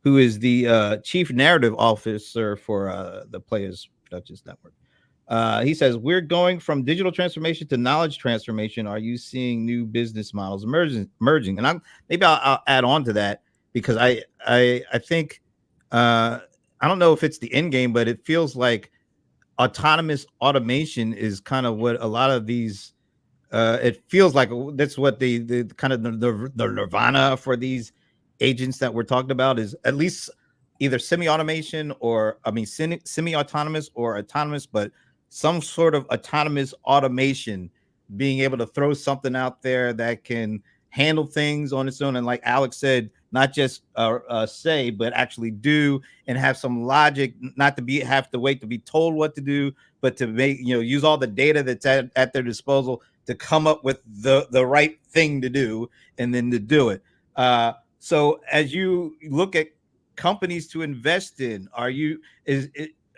who is the chief narrative officer for the Players Productions Network. He says, we're going from digital transformation to knowledge transformation. Are you seeing new business models emerging? And I'll add on to that, because I think I don't know if it's the end game, but it feels like autonomous automation is kind of what a lot of these it feels like that's what the kind of the nirvana for these agents that we're talking about, is at least either semi-automation, or semi-autonomous or autonomous, but some sort of autonomous automation, being able to throw something out there that can handle things on its own, and like Alex said, not just say, but actually do, and have some logic, not to have to wait to be told what to do, but to make, use all the data that's at their disposal to come up with the right thing to do, and then to do it. So as you look at companies to invest in,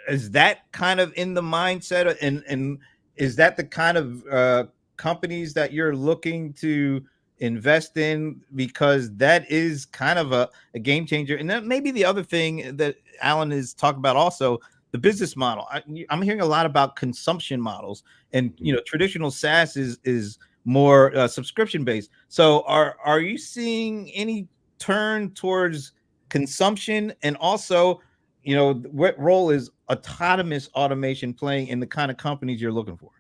is that kind of in the mindset, and is that the kind of companies that you're looking to invest in, because that is kind of a game changer? And then maybe the other thing that Alan is talking about also, the business model. I'm hearing a lot about consumption models, and traditional SaaS is more subscription based. So are you seeing any turn towards consumption? And also, what role is autonomous automation playing in the kind of companies you're looking for?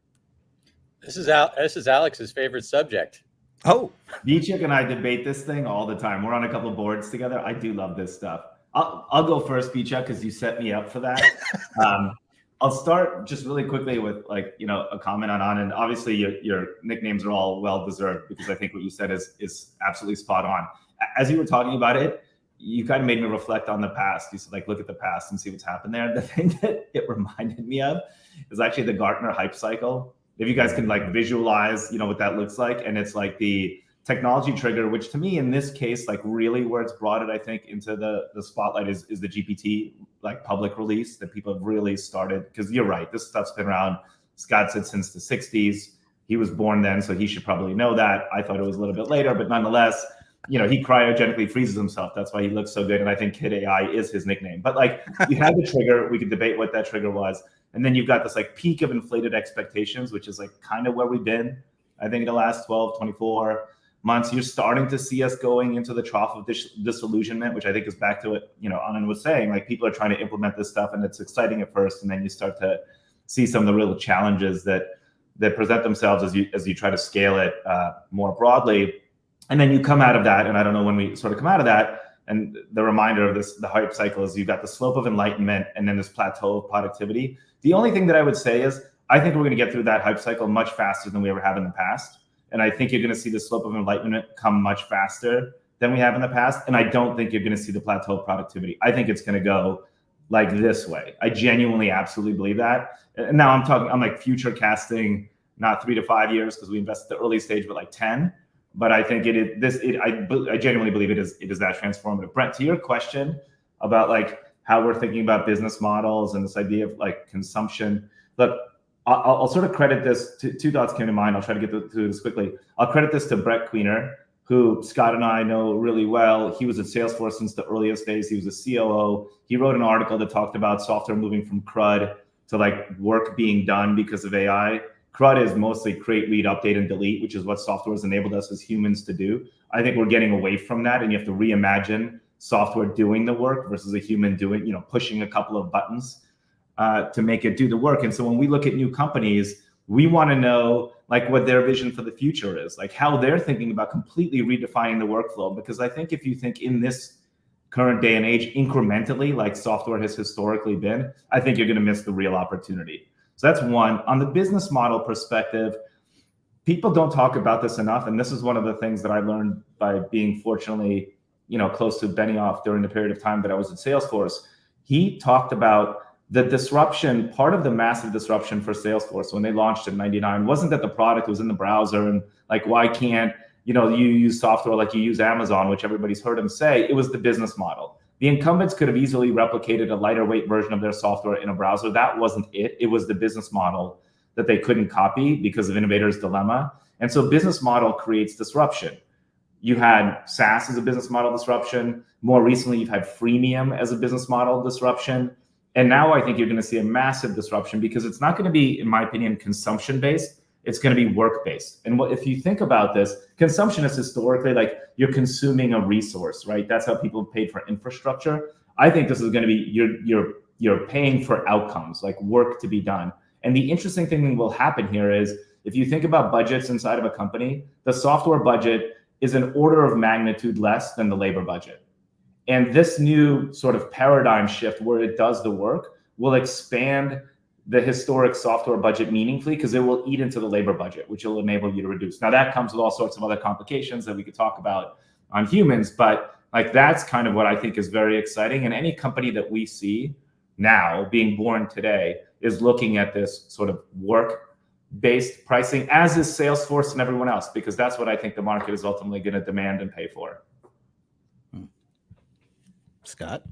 This is Alex's favorite subject. Oh, Beechuk and I debate this thing all the time. We're on a couple of boards together. I do love this stuff. I'll go first, Beechuk, because you set me up for that. I'll start just really quickly with a comment on Anand. Obviously, your nicknames are all well deserved, because I think what you said is absolutely spot on. As you were talking about it, you kind of made me reflect on the past. You said, look at the past and see what's happened there. The thing that it reminded me of is actually the Gartner hype cycle. If you guys can visualize, what that looks like, and it's like the technology trigger, which to me in this case, really where it's brought it, I think, into the spotlight is the GPT public release that people have really started. Because you're right, this stuff's been around, Scott said, since the 60s. He was born then, so he should probably know that. I thought it was a little bit later, but nonetheless, he cryogenically freezes himself. That's why he looks so good. And I think Kid AI is his nickname. But like, you had the trigger. We could debate what that trigger was. And then you've got this like peak of inflated expectations, which is like kind of where we've been, I think, in the last 12, 24 months. You're starting to see us going into the trough of disillusionment, which I think is back to what, Anand was saying. Like, people are trying to implement this stuff and it's exciting at first. And then you start to see some of the real challenges that present themselves as you try to scale it more broadly. And then you come out of that, and I don't know when we sort of come out of that, and the reminder of the hype cycle is you've got the slope of enlightenment and then this plateau of productivity. The only thing that I would say is I think we're going to get through that hype cycle much faster than we ever have in the past. And I think you're going to see the slope of enlightenment come much faster than we have in the past. And I don't think you're going to see the plateau of productivity. I think it's going to go like this way. I genuinely, absolutely believe that. And now I'm like future casting, not 3 to 5 years, because we invest at the early stage, but like 10. But I think I genuinely believe it is that transformative. Brent, to your question about like how we're thinking about business models and this idea of like consumption, look, I'll sort of credit this. Two thoughts came to mind. I'll try to get through this quickly. I'll credit this to Brett Queener, who Scott and I know really well. He was at Salesforce since the earliest days. He was a COO. He wrote an article that talked about software moving from CRUD to like work being done because of AI. CRUD is mostly create, read, update, and delete, which is what software has enabled us as humans to do. I think we're getting away from that, and you have to reimagine software doing the work versus a human doing, pushing a couple of buttons to make it do the work. And so when we look at new companies, we want to know like what their vision for the future is, like how they're thinking about completely redefining the workflow. Because I think if you think in this current day and age incrementally, like software has historically been, I think you're going to miss the real opportunity. So that's one. On the business model perspective, people don't talk about this enough. And this is one of the things that I learned by being fortunately, close to Benioff during the period of time that I was at Salesforce. He talked about the disruption. Part of the massive disruption for Salesforce when they launched in '99 wasn't that the product was in the browser and like, why can't, you use software like you use Amazon, which everybody's heard him say. It was the business model. The incumbents could have easily replicated a lighter weight version of their software in a browser. That wasn't it. It was the business model that they couldn't copy because of innovator's dilemma. And so business model creates disruption. You had SaaS as a business model disruption. More recently, you've had freemium as a business model disruption. And now I think you're going to see a massive disruption because it's not going to be, in my opinion, consumption-based. It's going to be work-based. And if you think about this, consumption is historically like you're consuming a resource, right? That's how people paid for infrastructure. I think this is going to be you're paying for outcomes, like work to be done. And the interesting thing that will happen here is if you think about budgets inside of a company, the software budget is an order of magnitude less than the labor budget. And this new sort of paradigm shift where it does the work will expand the historic software budget meaningfully because it will eat into the labor budget, which will enable you to reduce. Now that comes with all sorts of other complications that we could talk about on humans, but like that's kind of what I think is very exciting. And any company that we see now being born today is looking at this sort of work-based pricing, as is Salesforce and everyone else, because that's what I think the market is ultimately going to demand and pay for. Scott?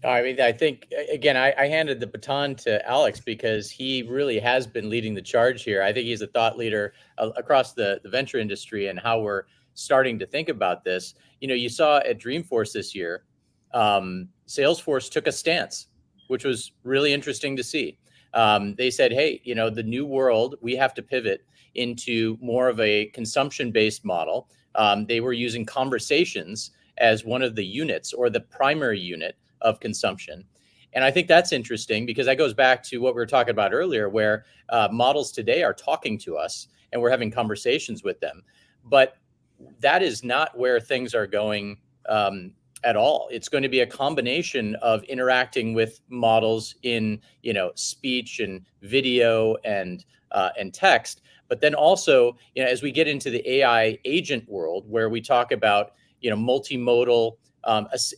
I mean, I think, again, I handed the baton to Alex because he really has been leading the charge here. I think he's a thought leader across the venture industry and how we're starting to think about this. You saw at Dreamforce this year, Salesforce took a stance, which was really interesting to see. They said, hey, the new world, we have to pivot into more of a consumption-based model. They were using conversations as one of the units or the primary unit of consumption. And I think that's interesting because that goes back to what we were talking about earlier, where models today are talking to us and we're having conversations with them. But that is not where things are going at all. It's going to be a combination of interacting with models in, speech and video and text. But then also, as we get into the AI agent world, where we talk about, multimodal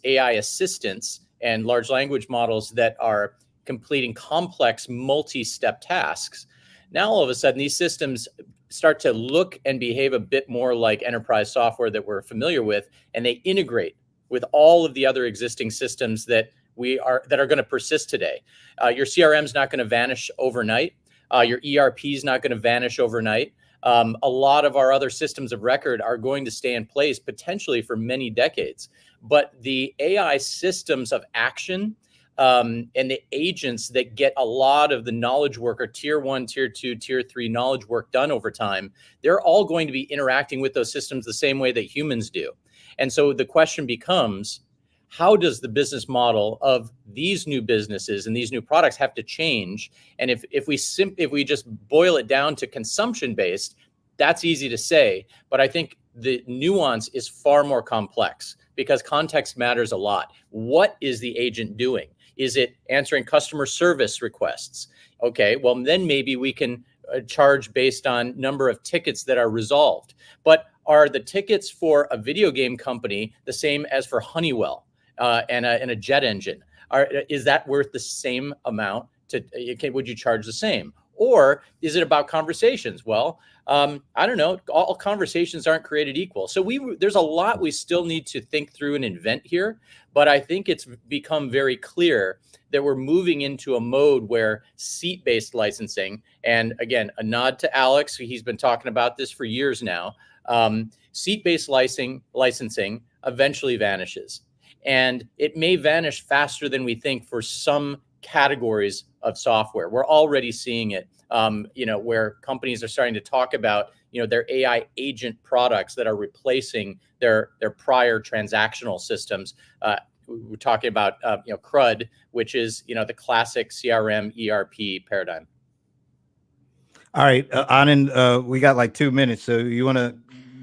AI assistants and large language models that are completing complex multi-step tasks. Now, all of a sudden, these systems start to look and behave a bit more like enterprise software that we're familiar with, and they integrate with all of the other existing systems that are going to persist today. Your CRM is not going to vanish overnight. Your ERP is not going to vanish overnight. A lot of our other systems of record are going to stay in place potentially for many decades. But the AI systems of action and the agents that get a lot of the knowledge work, or tier 1, tier 2, tier 3 knowledge work done over time, they're all going to be interacting with those systems the same way that humans do. And so the question becomes, how does the business model of these new businesses and these new products have to change? And if we just boil it down to consumption based, that's easy to say, but I think the nuance is far more complex because context matters a lot. What is the agent doing? Is it answering customer service requests? Okay, well, then maybe we can charge based on number of tickets that are resolved. But are the tickets for a video game company the same as for Honeywell and a jet engine? Is that worth the same amount? Would you charge the same? Or is it about conversations? Well, I don't know. All conversations aren't created equal. So there's a lot we still need to think through and invent here. But I think it's become very clear that we're moving into a mode where seat-based licensing, and again, a nod to Alex, he's been talking about this for years now, seat-based licensing eventually vanishes. And it may vanish faster than we think for some categories of software. We're already seeing it, where companies are starting to talk about, their AI agent products that are replacing their prior transactional systems. We're talking about, CRUD, which is, the classic CRM ERP paradigm. All right, Anand, we got like 2 minutes, so you want to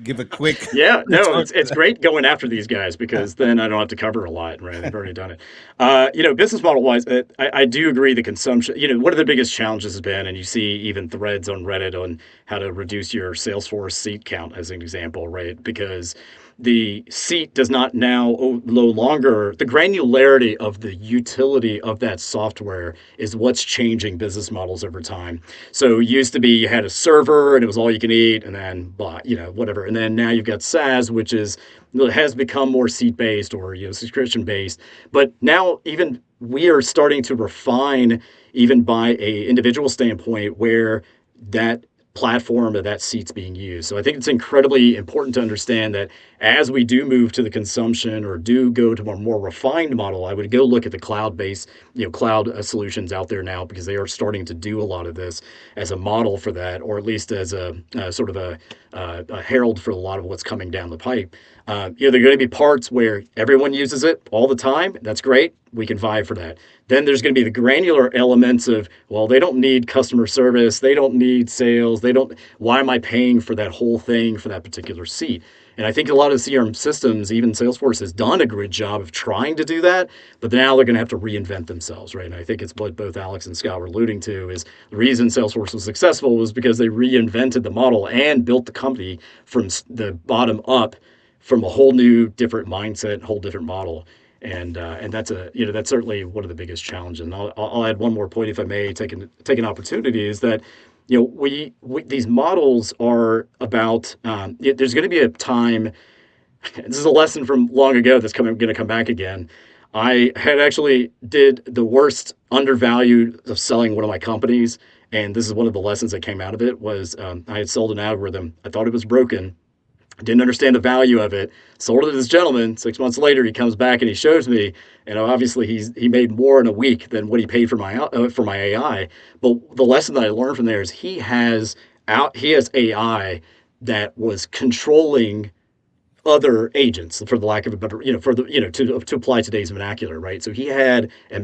give a quick? Yeah, no, it's great going after these guys because then I don't have to cover a lot, right? They've already done it. Business model wise, I do agree the consumption, one of the biggest challenges has been, and you see even threads on Reddit on how to reduce your Salesforce seat count as an example, right? Because the seat does not now no longer, the granularity of the utility of that software is what's changing business models over time. So it used to be you had a server and it was all you can eat and then blah, whatever. And then now you've got SaaS, which has become more seat-based or subscription based. But now even we are starting to refine, even by a individual standpoint, where that platform of that seat's being used. So I think it's incredibly important to understand that as we do move to the consumption or do go to a more refined model, I would go look at the cloud-based, cloud solutions out there now, because they are starting to do a lot of this as a model for that, or at least as a sort of a herald for a lot of what's coming down the pipe. There are going to be parts where everyone uses it all the time. That's great. We can vie for that. Then there's going to be the granular elements of, well, they don't need customer service. They don't need sales. Why am I paying for that whole thing for that particular seat? And I think a lot of CRM systems, even Salesforce, has done a great job of trying to do that, but now they're going to have to reinvent themselves, right? And I think it's what both Alex and Scott were alluding to, is the reason Salesforce was successful was because they reinvented the model and built the company from the bottom up, from a whole new different mindset, whole different model. And that's that's certainly one of the biggest challenges. And I'll add one more point, if I may, take an opportunity, is that we these models are about there's going to be a time. This is a lesson from long ago that's going to come back again. I had actually did the worst undervalued of selling one of my companies, and this is one of the lessons that came out of it was I had sold an algorithm. I thought it was broken. I didn't understand the value of it. Sold it to this gentleman. 6 months later, he comes back and he shows me, obviously he made more in a week than what he paid for my AI. But the lesson that I learned from there is he has AI that was controlling other agents, for the lack of a better, to apply today's vernacular, right? So he had a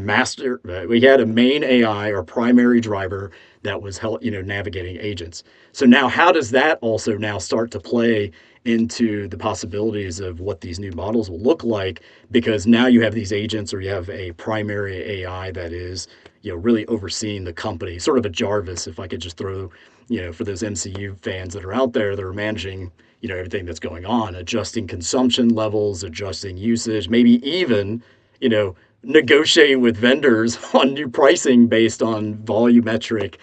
main AI or primary driver that was navigating agents. So now how does that also now start to play into the possibilities of what these new models will look like? Because now you have these agents, or you have a primary AI that is, really overseeing the company, sort of a Jarvis, if I could just throw, for those MCU fans that are out there that are managing, everything that's going on, adjusting consumption levels, adjusting usage, maybe even, negotiating with vendors on new pricing based on volumetric,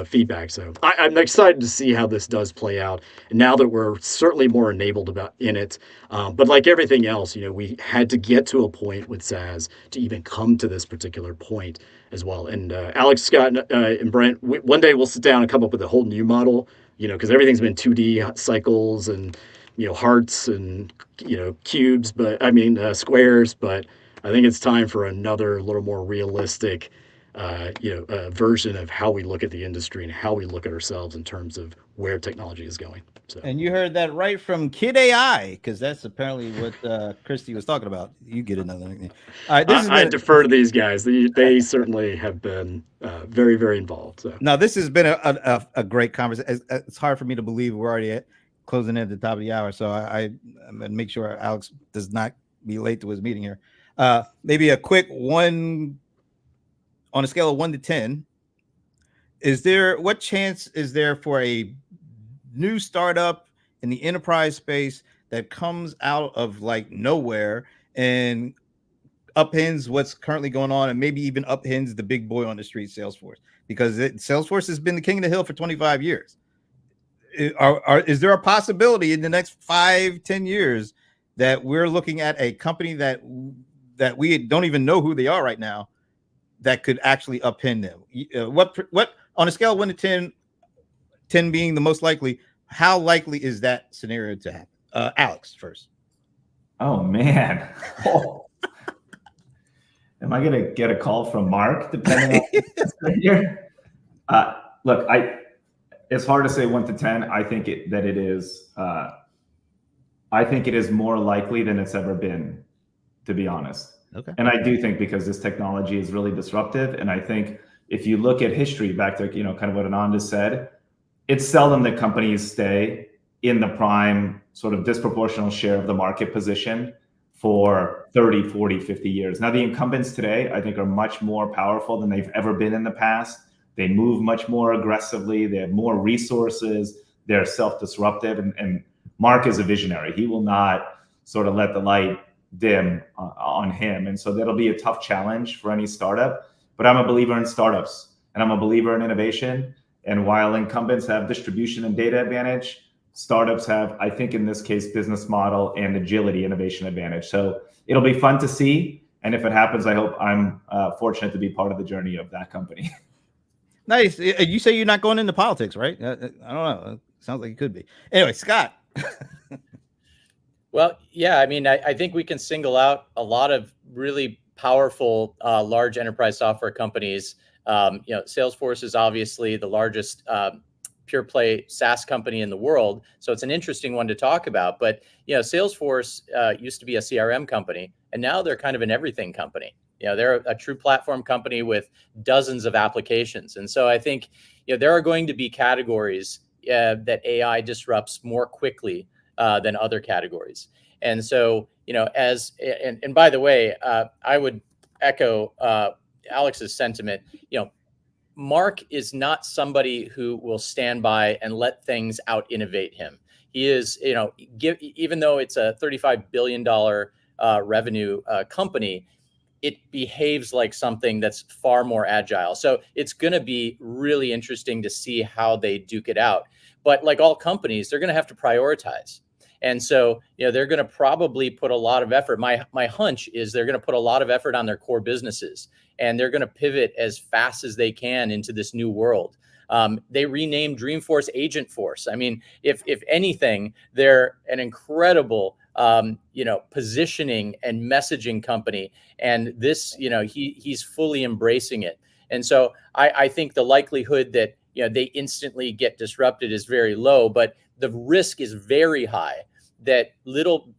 feedback. So I'm excited to see how this does play out. And now that we're certainly more enabled in it, but like everything else, we had to get to a point with SaaS to even come to this particular point as well. And Alex, Scott, and Brent, one day we'll sit down and come up with a whole new model because everything's been 2D cycles and, hearts and, cubes, but I mean, squares, but I think it's time for another little more realistic, version of how we look at the industry and how we look at ourselves in terms of where technology is going. So. And you heard that right from Kid AI, because that's apparently what Christy was talking about. You get another nickname. All right, I defer to these guys. They certainly have been very, very involved. So. Now, this has been a great conversation. It's hard for me to believe we're already closing in at the top of the hour, so I'm going to make sure Alex does not be late to his meeting here. Maybe a quick one on a scale of 1 to 10. What chance is there for a new startup in the enterprise space that comes out of like nowhere and upends what's currently going on and maybe even upends the big boy on the street, Salesforce? Because Salesforce has been the king of the hill for 25 years. Is there a possibility in the next 5-10 years that we're looking at a company that we don't even know who they are right now that could actually upend them? What on a scale of 1 to 10 being the most likely, how likely is that scenario to happen? Alex first. Oh man. Am I gonna get a call from Mark depending on here? Look, it's hard to say 1 to 10. I think that it is. I think it is more likely than it's ever been, to be honest. Okay. And I do think because this technology is really disruptive, and I think if you look at history back to kind of what Anand has said, it's seldom that companies stay in the prime sort of disproportional share of the market position for 30, 40, 50 years. Now, the incumbents today, I think, are much more powerful than they've ever been in the past. They move much more aggressively. They have more resources. They're self-disruptive. And Mark is a visionary. He will not sort of let the light dim on him. And so that'll be a tough challenge for any startup. But I'm a believer in startups, and I'm a believer in innovation. And while incumbents have distribution and data advantage, startups have, I think in this case, business model and agility innovation advantage. So it'll be fun to see. And if it happens, I hope I'm fortunate to be part of the journey of that company. Nice. You say you're not going into politics, right? I don't know. Sounds like it could be. Anyway, Scott. Well, yeah, I mean, I think we can single out a lot of really powerful large enterprise software companies. Salesforce is obviously the largest pure play SaaS company in the world. So it's an interesting one to talk about. But, Salesforce used to be a CRM company, and now they're kind of an everything company. They're a true platform company with dozens of applications. And so I think, there are going to be categories that AI disrupts more quickly than other categories. And so, and by the way, I would echo Alex's sentiment. Mark is not somebody who will stand by and let things out innovate him. He is, even though it's a $35 billion revenue company, it behaves like something that's far more agile. So it's going to be really interesting to see how they duke it out. But like all companies, they're going to have to prioritize. And so, they're going to probably put a lot of effort. My hunch is they're going to put a lot of effort on their core businesses, and they're going to pivot as fast as they can into this new world. They renamed Dreamforce Agentforce. I mean, if anything, they're an incredible, positioning and messaging company. And this, he's fully embracing it. And so I think the likelihood that, they instantly get disrupted is very low, but the risk is very high that little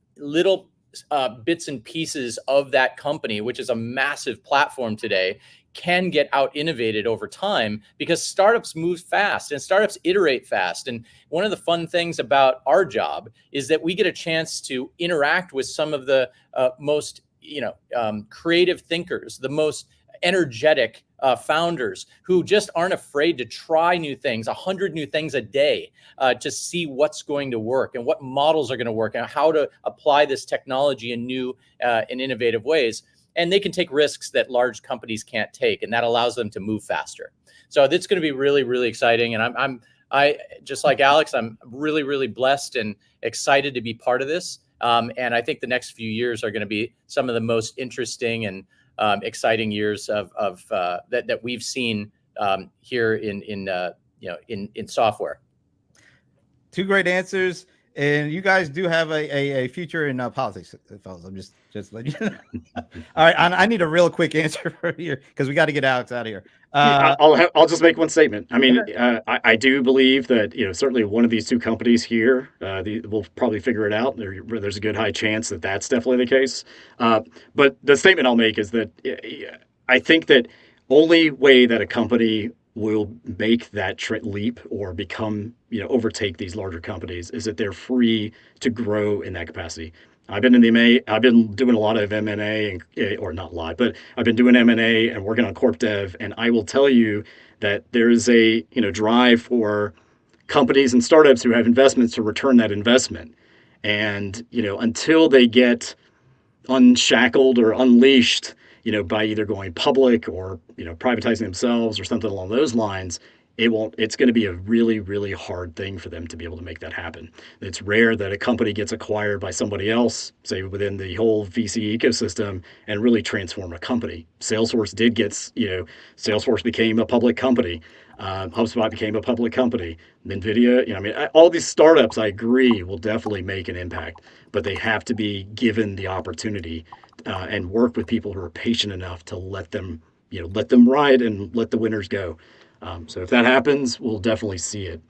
bits and pieces of that company, which is a massive platform today, can get out innovated over time because startups move fast and startups iterate fast. And one of the fun things about our job is that we get a chance to interact with some of the most creative thinkers, the most energetic founders who just aren't afraid to try new things, 100 new things a day, to see what's going to work and what models are going to work and how to apply this technology in new and innovative ways. And they can take risks that large companies can't take, and that allows them to move faster. So it's going to be really, really exciting. And I just like Alex, I'm really, really blessed and excited to be part of this. And I think the next few years are going to be some of the most interesting and exciting years of that we've seen here in software. Two great answers. And you guys do have a future in politics, fellas. I'm just letting you know. All right, I need a real quick answer for here because we got to get Alex out of here. I'll just make one statement. I mean, I do believe that certainly one of these two companies here will probably figure it out. There's a good high chance that that's definitely the case. But the statement I'll make is that I think that only way that a company will make that leap or become, overtake these larger companies is that they're free to grow in that capacity. I've been doing a lot of M&A, or not a lot, but I've been doing M&A and working on corp dev, and I will tell you that there is a drive for companies and startups who have investments to return that investment, and until they get unshackled or unleashed, by either going public or, privatizing themselves or something along those lines, it's going to be a really, really hard thing for them to be able to make that happen. It's rare that a company gets acquired by somebody else, say within the whole VC ecosystem, and really transform a company. Salesforce did get, Salesforce became a public company. HubSpot became a public company. NVIDIA, all these startups, I agree, will definitely make an impact, but they have to be given the opportunity and work with people who are patient enough to let them ride and let the winners go. So if that happens, we'll definitely see it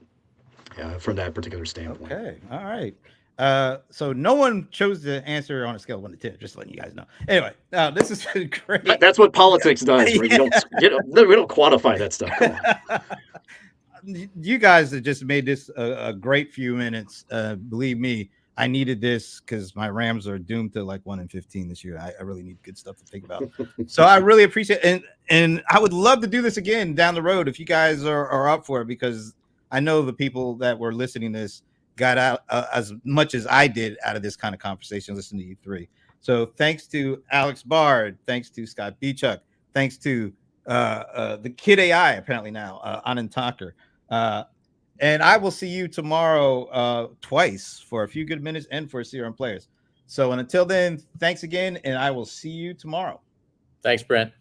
from that particular standpoint. Okay, all right. So no one chose to answer on a scale of 1 to 10. Just letting you guys know. Anyway, this is great. That's what politics does. Right? We don't quantify that stuff. Come on. You guys have just made this a great few minutes. Believe me, I needed this because my Rams are doomed to like 1-15 this year. I really need good stuff to think about. So I really appreciate it. And I would love to do this again down the road if you guys are up for it, because I know the people that were listening to this got out as much as I did out of this kind of conversation, listening to you three. So thanks to Alex Bard, thanks to Scott Beechuk, thanks to the Kid AI, apparently now, Anand Thaker. And I will see you tomorrow twice for a few good minutes and for CRM Players. So until then, thanks again, and I will see you tomorrow. Thanks, Brent.